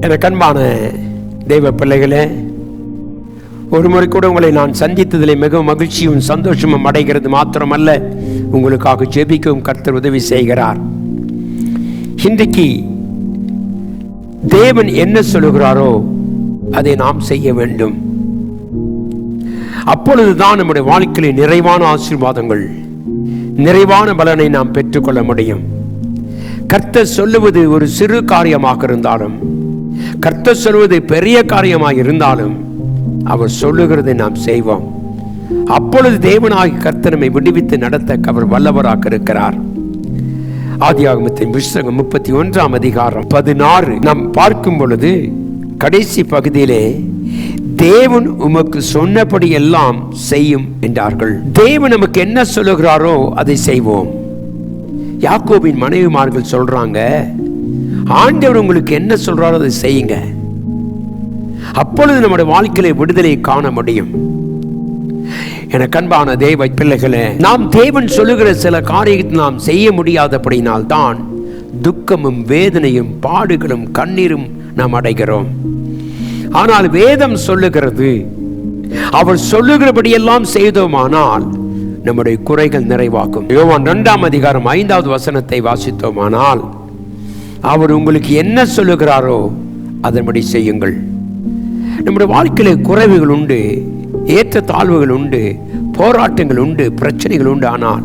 எனக்கு அன்பான தெய்வ பிள்ளைகளே, ஒரு முறை கூட உங்களை நான் சந்தித்ததில் மிகவும் மகிழ்ச்சியும் சந்தோஷமும் அடைகிறது மாத்திரமல்ல, உங்களுக்காக ஜெபிக்கவும் கர்த்தர் உதவி செய்கிறார். இன்றைக்கு தேவன் என்ன சொல்லுகிறாரோ அதை நாம் செய்ய வேண்டும். அப்பொழுதுதான் நம்முடைய வாழ்க்கையில் நிறைவான ஆசீர்வாதங்கள், நிறைவான பலனை நாம் பெற்றுக்கொள்ள முடியும். கர்த்தர் சொல்லுவது ஒரு சிறு காரியமாக இருந்தாலும், கர்த்தர் சொல்வது பெரிய காரியமாக இருந்தாலும், அவர் சொல்லுகிறதை நாம் செய்வோம். அப்பொழுது தேவனாகி கர்த்தர் நம்மை விடுவித்து நடத்த அவர் வல்லவராக இருக்கிறார். ஆதியாகமத்தின் புத்தகம் 31ஆம் அதிகாரம் 16 நாம் பார்க்கும் பொழுது கடைசி பகுதியிலே தேவன் உமக்கு சொன்னபடி எல்லாம் செய்யும் என்றார்கள். தேவன் நமக்கு என்ன சொல்லுகிறாரோ அதை செய்வோம். யாக்கோபின் மனைவிமார்கள் சொல்றாங்க, ஆண்டவர் உங்களுக்கு என்ன சொல்றாரோ அதை செய்யுங்க, அப்பொழுது நம்முடைய வாழ்க்கையில விடுதலை காண முடியும். எனக்கு அன்பான தேவ பிள்ளைகளே, நாம் தேவன் சொல்லுகிற சில காரியத்தை நாம் செய்ய முடியாதபடினால் தான் துக்கமும் வேதனையும் பாடுகளும் கண்ணீரும் நாம் அடைகிறோம். ஆனால் வேதம் சொல்லுகிறது, அவர் சொல்லுகிறபடியெல்லாம் செய்தோமானால் நம்முடைய குறைகள் நிறைவாகும். யோவான் 2ஆம் அதிகாரம் 5வது வசனத்தை வாசித்தோமானால், அவர் உங்களுக்கு என்ன சொல்லுகிறாரோ அதன்படி செய்யுங்கள். நம்முடைய வாழ்க்கையில குறைவுகள் உண்டு, ஏற்ற தாழ்வுகள் உண்டு, போராட்டங்கள் உண்டு, பிரச்சனைகள் உண்டு. ஆனால்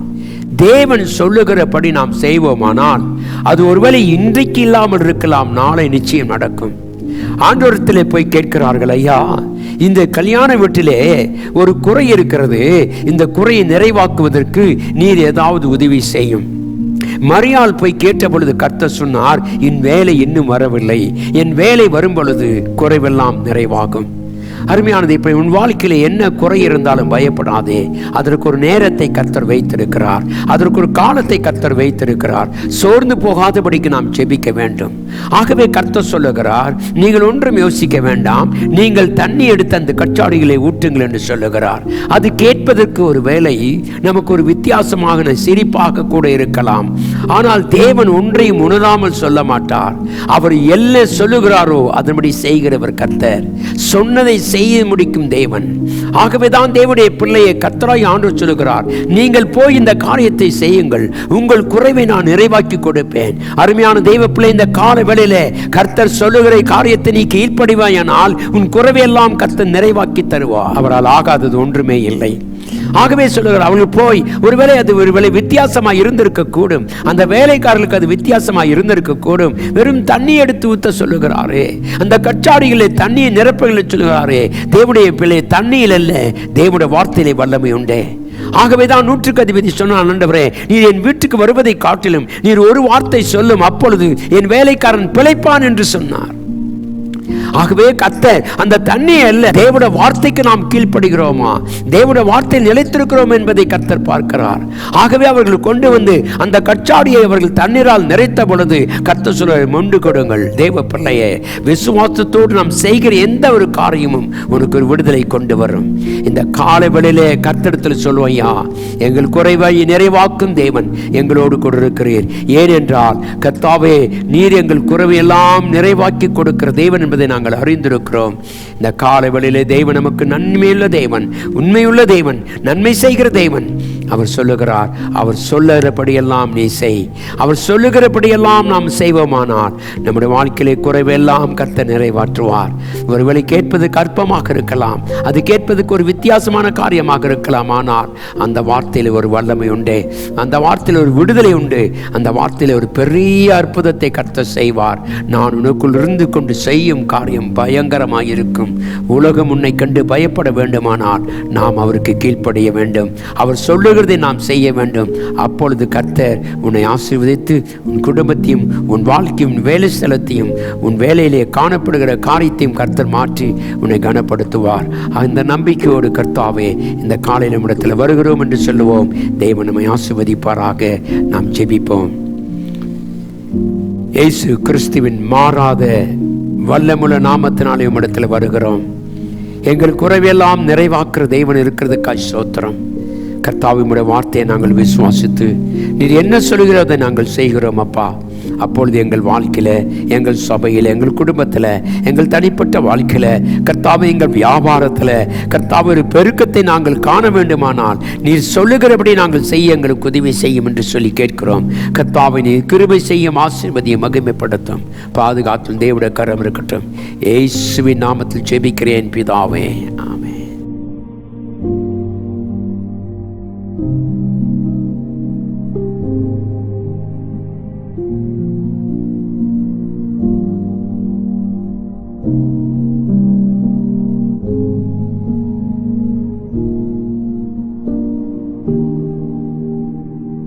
தேவன் சொல்லுகிறபடி நாம் செய்வோமானால் அது ஒருவேளை இன்றைக்கு இல்லாமல் இருக்கலாம், நாளை நிச்சயம் நடக்கும். ஆண்டவரிடத்திலே போய் கேட்கிறார்கள், ஐயா, இந்த கல்யாண வீட்டிலே ஒரு குறை இருக்கிறது, இந்த குறையை நிறைவாக்குவதற்கு நீர் ஏதாவது உதவி செய்யும். மரியாள் போய் கேட்ட பொழுது கர்த்தர் சொன்னார், என் வேலை இன்னும் வரவில்லை, என் வேலை வரும் பொழுது குறைவெல்லாம் நிறைவாகும். அருமையானது, இப்ப உன் வாழ்க்கையில என்ன குறை இருந்தாலும் பயப்படாதே. அதற்கு ஒரு நேரத்தை கர்த்தர் வைத்திருக்கிறார், அதற்கு ஒரு காலத்தை கர்த்தர் வைத்திருக்கிறார். சோர்ந்து போகாதபடிக்கு நாம் ஜெபிக்க வேண்டும். ஆகவே கர்த்தர் சொல்லுகிறார், நீங்கள் ஒன்றும் யோசிக்க வேண்டாம், நீங்கள் தண்ணி எடுத்து அந்த கச்சாடிகளை ஊற்றுங்கள் என்று சொல்லுகிறார். அது கேட்பதற்கு ஒரு வேளை நமக்கு ஒரு வித்தியாசமாக சிரிப்பாக கூட இருக்கலாம். ஆனால் தேவன் ஒன்றையும் உணராமல் சொல்ல மாட்டார். அவர் என்ன சொல்லுகிறாரோ அதன்படி செய்கிறவர் கர்த்தர். சொன்னதை செய்ய முடிக்கும் தேவன். ஆகவேதான் தேவனுடைய பிள்ளையை கர்த்தராய் ஆண்டவர் சொல்லுகிறார், நீங்கள் போய் இந்த காரியத்தை செய்யுங்கள், உங்கள் குறைவை நான் நிறைவாக்கி கொடுப்பேன். அருமையான தெய்வ பிள்ளை, இந்த கால வேளையில கர்த்தர் சொல்லுகிற காரியத்தை நீ கீழ்ப்படிவாயானால் உன் குறைவை எல்லாம் கர்த்தர் நிறைவாக்கி தருவார். அவரால் ஆகாதது ஒன்றுமே இல்லை. ஆகவே சொல்லுகிறார், அவர்கள் போய் ஒருவேளை அது ஒருவேளை வித்தியாசமா இருந்திருக்க கூடும், அந்த வேலைக்காரர்களுக்கு அது வித்தியாசமா இருந்திருக்க கூடும். வெறும் தண்ணி எடுத்து ஊத்த சொல்லுகிறாரே, அந்த கச்சாடிகளை தண்ணியை நிரப்புகளை சொல்லுகிறாரே. தேவனுடைய பிள்ளை, தண்ணியில் அல்ல, தேவனுடைய வார்த்தையிலே வல்லமை உண்டே. ஆகவேதான் 100க்கு அதிபதி சொன்னான், ஆண்டவரே, நீர் என் வீட்டுக்கு வருவதை காட்டிலும் நீர் ஒரு வார்த்தை சொல்லும், அப்பொழுது என் வேலைக்காரன் பிழைப்பான் என்று சொன்னார். ஆகவே கர்த்தர் அந்த தண்ணீர் அல்ல, தேவனுடைய வார்த்தைக்கு நாம் கீழ்ப்படுகிறோமா, தேவனுடைய வார்த்தையில் நிலைத்திருக்கிறோம் என்பதை கர்த்தர் பார்க்கிறார். ஆகவே அவர்கள் கொண்டு வந்து அந்த கச்சாடியை அவர்கள் தண்ணீரால் நிறைத்த பொழுது கர்த்தர் சொல்ல, மொண்டு கொடுங்கள். தேவ பிள்ளையே, விசுவாசத்தோடு நாம் செய்கிற எந்த ஒரு காரியமும் உனக்கு ஒரு விடுதலை கொண்டு வரும். இந்த காலை வேளையிலே கர்த்தரிடத்தில் சொல்லுவையா, எங்கள் குறைவை நிறைவாக்கும் தேவன் எங்களோடு கூட இருக்கிறீர். ஏனென்றால் கர்த்தாவே, நீர் எங்கள் குறைவையெல்லாம் நிறைவாக்கி கொடுக்கிற தேவன் என்பதை நாங்கள் அறிந்திருக்கிறோம். இந்த காலை வேளையிலே தேவன் நமக்கு நன்மையுள்ள தேவன், உண்மையுள்ள தேவன், நன்மை செய்கிற தேவன். அவர் சொல்லுகிறார், அவர் சொல்லுகிறபடியெல்லாம் நீ செய். அவர் சொல்லுகிறபடியெல்லாம் நாம் செய்வோமானால் நம்முடைய வாழ்க்கையிலே குறைவெல்லாம் கர்த்தர் நிறைவாற்றுவார். ஒருவேளை கேட்பதற்கு அற்பமாக இருக்கலாம், அது கேட்பதற்கு ஒரு வித்தியாசமான காரியமாக இருக்கலாம். ஆனால் அந்த வார்த்தையில் ஒரு வல்லமை உண்டு, அந்த வார்த்தையில் ஒரு விடுதலை உண்டு, அந்த வார்த்தையில் ஒரு பெரிய அற்புதத்தை கர்த்தர் செய்வார். நான் உனக்குள் இருந்து கொண்டு செய்யும் காரியம் பயங்கரமாக இருக்கும். உலகம் உன்னை கண்டு பயப்பட வேண்டுமானால் நாம் அவருக்கு கீழ்ப்படிய வேண்டும். அவர் சொல்லுகிறதை நாம் செய்ய வேண்டும். அப்பொழுது கர்த்தர் உன்னை ஆசீர்வதித்து உன் குடும்பத்தையும் உன் வாழ்க்கையும் வேலை ஸ்தலத்தையும் உன் வேலையிலே காணப்படுகிற காரியத்தையும் கர்த்தர் மாற்றி உன்னை கனப்படுத்துவார். அந்த நம்பிக்கையோடு கர்த்தாவே, இந்த காலை நம்மிடத்தில் வருகிறோம் என்று சொல்லுவோம். தேவன் நம்மை ஆசீர்வதிப்பாராக. நாம் ஜெபிப்போம். இயேசு கிறிஸ்துவின் மாறாத வல்லமுள்ள நாமத்தினாலே உம்மிடத்தில் வருகிறோம். எங்கள் குறைவெல்லாம் நிறைவாக்குற தேவன் இருக்கிறதுக்காய் ஸ்தோத்திரம். கர்த்தாவே, உம்முடைய வார்த்தையை நாங்கள் விசுவாசித்து நீர் என்ன சொல்கிறதை நாங்கள் செய்கிறோம் அப்பா. அப்பொழுது எங்கள் வாழ்க்கையில், எங்கள் சபையில், எங்கள் குடும்பத்தில், எங்கள் தனிப்பட்ட வாழ்க்கையில், கர்த்தாவே எங்கள் வியாபாரத்தில், கர்த்தாவே ஒரு பெருக்கத்தை நாங்கள் காண வேண்டுமானால் நீர் சொல்லுகிறபடி நாங்கள் செய்ய எங்களுக்கு உதவி செய்யும் என்று சொல்லி கேட்கிறோம். கர்த்தாவை நீர் கிருபை செய்யும், ஆசீர்வதியும், மகிமைப்படுத்தும், பாதுகாத்தும். தேவனுடைய கரம் இருக்கட்டும். இயேசுவின் நாமத்தில் ஜெபிக்கிறேன் பிதாவே.